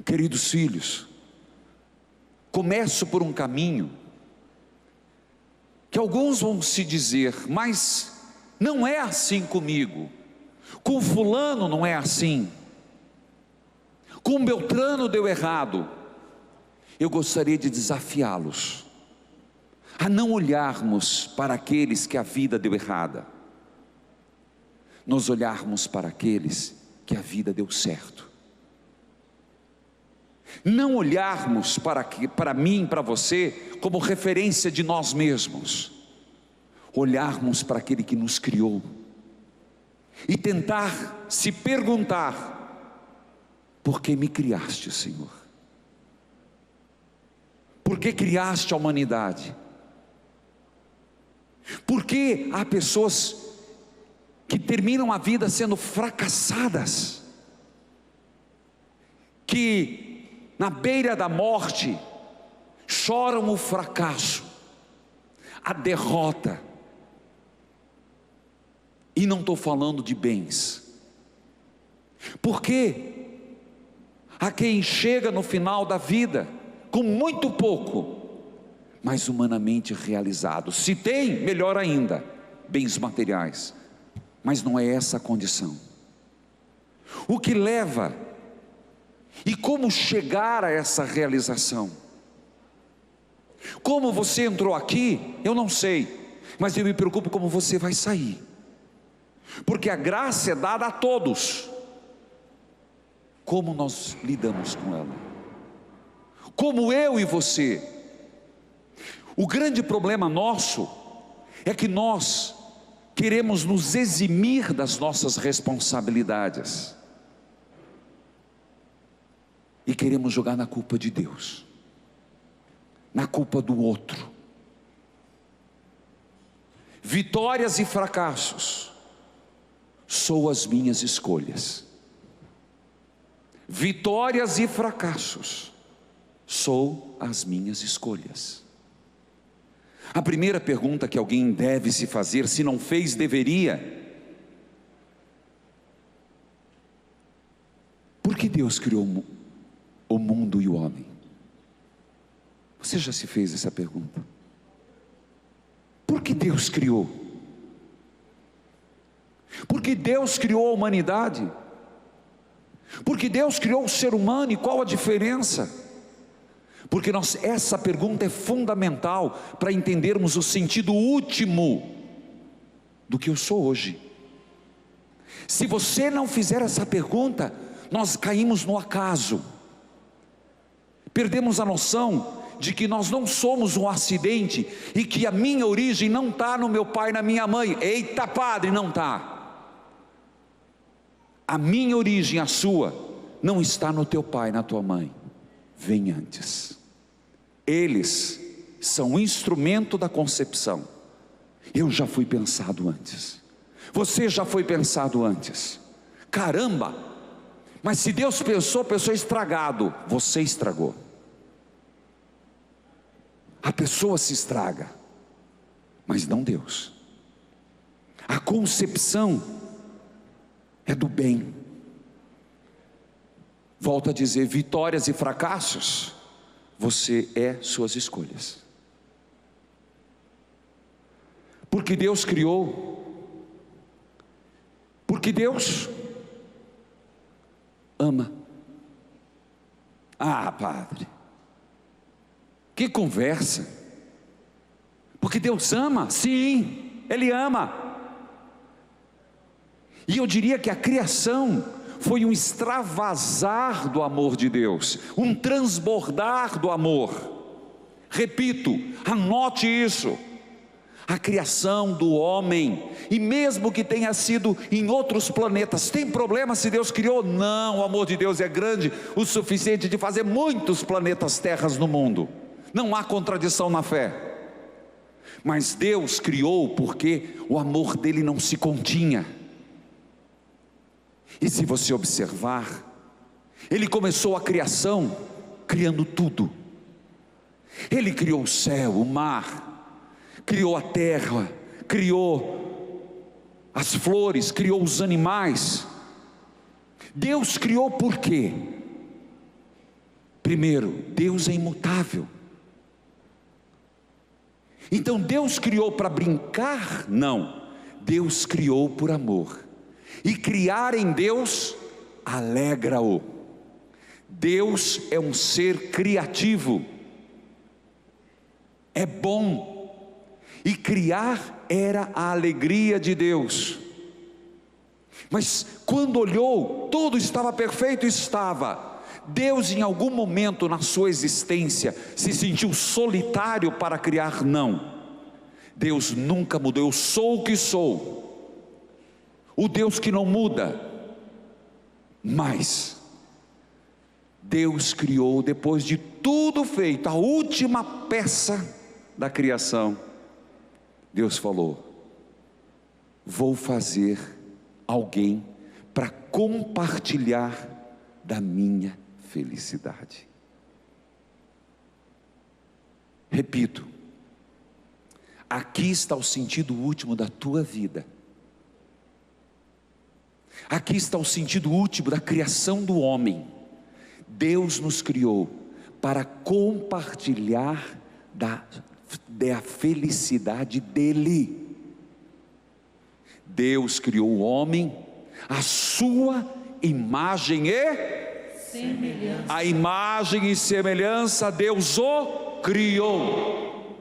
Queridos filhos, começo por um caminho que alguns vão se dizer: mas não é assim comigo, com fulano não é assim, com Beltrano deu errado. Eu gostaria de desafiá-los a não olharmos para aqueles que a vida deu errada, nós olharmos para aqueles que a vida deu certo. Não olharmos para mim, para você, como referência de nós mesmos, olharmos para aquele que nos criou, e tentar se perguntar: por que me criaste, Senhor? Por que criaste a humanidade? Por que há pessoas que terminam a vida sendo fracassadas, que na beira da morte choram o fracasso, a derrota? E não estou falando de bens, porque há quem chega no final da vida com muito pouco, mas humanamente realizado. Se tem, melhor ainda, bens materiais, mas não é essa a condição. O que leva e como chegar a essa realização? Como você entrou aqui, eu não sei, mas eu me preocupo como você vai sair, porque a graça é dada a todos. Como nós lidamos com ela? Como eu e você? O grande problema nosso é que nós queremos nos eximir das nossas responsabilidades e queremos jogar na culpa de Deus, na culpa do outro. Vitórias e fracassos são as minhas escolhas. Vitórias e fracassos são as minhas escolhas. A primeira pergunta que alguém deve se fazer, se não fez, deveria: por que Deus criou o mundo e o homem? Você já se fez essa pergunta? Por que Deus criou? Porque Deus criou a humanidade? Porque Deus criou o ser humano, e qual a diferença? Porque essa pergunta é fundamental para entendermos o sentido último do que eu sou hoje. Se você não fizer essa pergunta, nós caímos no acaso, perdemos a noção de que nós não somos um acidente, e que a minha origem não está no meu pai, na minha mãe. Eita padre, não está. A minha origem, a sua, não está no teu pai, na tua mãe, vem antes. Eles são instrumento da concepção. Eu já fui pensado antes, você já foi pensado antes. Caramba, mas se Deus pensou estragado, você estragou. A pessoa se estraga, mas não Deus. A concepção é do bem. Volto a dizer: vitórias e fracassos, você é suas escolhas. Porque Deus criou, porque Deus ama. Ah, padre, que conversa! Porque Deus ama? Sim, Ele ama. E eu diria que a criação foi um extravasar do amor de Deus, um transbordar do amor. Repito, anote isso: a criação do homem, e mesmo que tenha sido em outros planetas, tem problema se Deus criou? Não, o amor de Deus é grande o suficiente de fazer muitos planetas terras no mundo, não há contradição na fé. Mas Deus criou porque o amor dele não se continha. E se você observar, Ele começou a criação criando tudo. Ele criou o céu, o mar, criou a terra, criou as flores, criou os animais. Deus criou por quê? Primeiro, Deus é imutável. Então Deus criou para brincar? Não, Deus criou por amor. E criar em Deus alegra-o. Deus é um ser criativo, é bom, e criar era a alegria de Deus. Mas quando olhou, tudo estava perfeito, estava. Deus em algum momento na sua existência se sentiu solitário para criar? Não, Deus nunca mudou. Eu sou o que sou, o Deus que não muda. Mas Deus criou, depois de tudo feito, a última peça da criação, Deus falou: vou fazer alguém para compartilhar da minha felicidade. Repito, aqui está o sentido último da tua vida. Aqui está o sentido último da criação do homem. Deus nos criou para compartilhar da felicidade dele. Deus criou o homem à sua imagem e semelhança. A imagem e semelhança Deus o criou.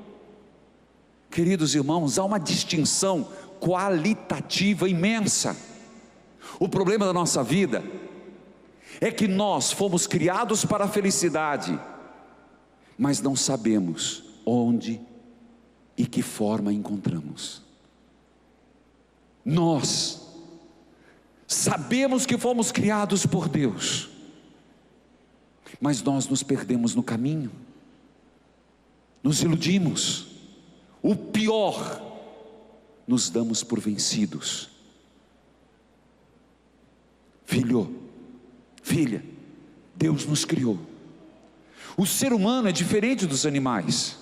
Queridos irmãos, há uma distinção qualitativa imensa. O problema da nossa vida é que nós fomos criados para a felicidade, mas não sabemos onde e que forma encontramos. Nós sabemos que fomos criados por Deus, mas nós nos perdemos no caminho, nos iludimos. O pior, nos damos por vencidos. Filho, filha, Deus nos criou. O ser humano é diferente dos animais.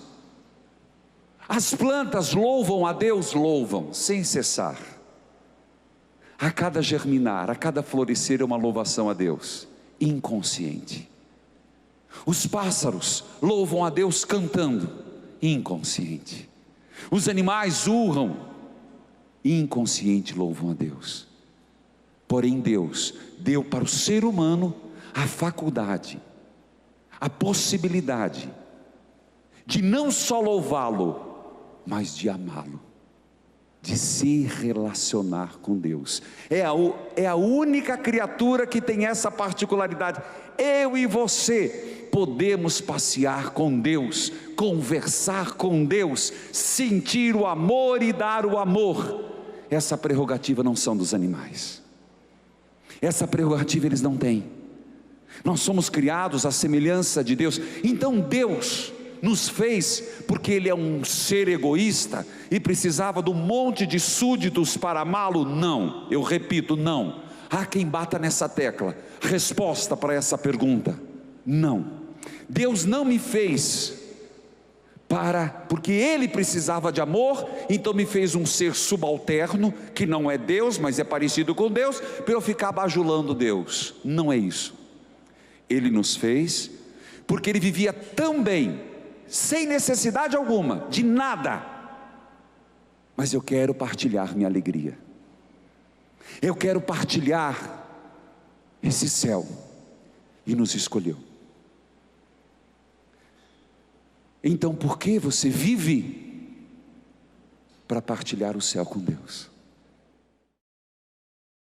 As plantas louvam a Deus, louvam sem cessar. A cada germinar, a cada florescer é uma louvação a Deus, inconsciente. Os pássaros louvam a Deus cantando, inconsciente. Os animais urram, inconsciente louvam a Deus. Porém Deus deu para o ser humano a faculdade, a possibilidade de não só louvá-lo, mas de amá-lo, de se relacionar com Deus. É a única criatura que tem essa particularidade. Eu e você podemos passear com Deus, conversar com Deus, sentir o amor e dar o amor. Essa prerrogativa não são dos animais. Essa prerrogativa eles não têm. Nós somos criados à semelhança de Deus. Então Deus nos fez porque Ele é um ser egoísta e precisava de um monte de súditos para amá-lo? Não, eu repito, não. Há quem bata nessa tecla. Resposta para essa pergunta: não. Deus não me fez porque Ele precisava de amor, então me fez um ser subalterno, que não é Deus, mas é parecido com Deus, para eu ficar bajulando Deus. Não é isso. Ele nos fez porque Ele vivia tão bem, sem necessidade alguma, de nada. Mas eu quero partilhar minha alegria. Eu quero partilhar esse céu. E nos escolheu. Então por que você vive? Para partilhar o céu com Deus.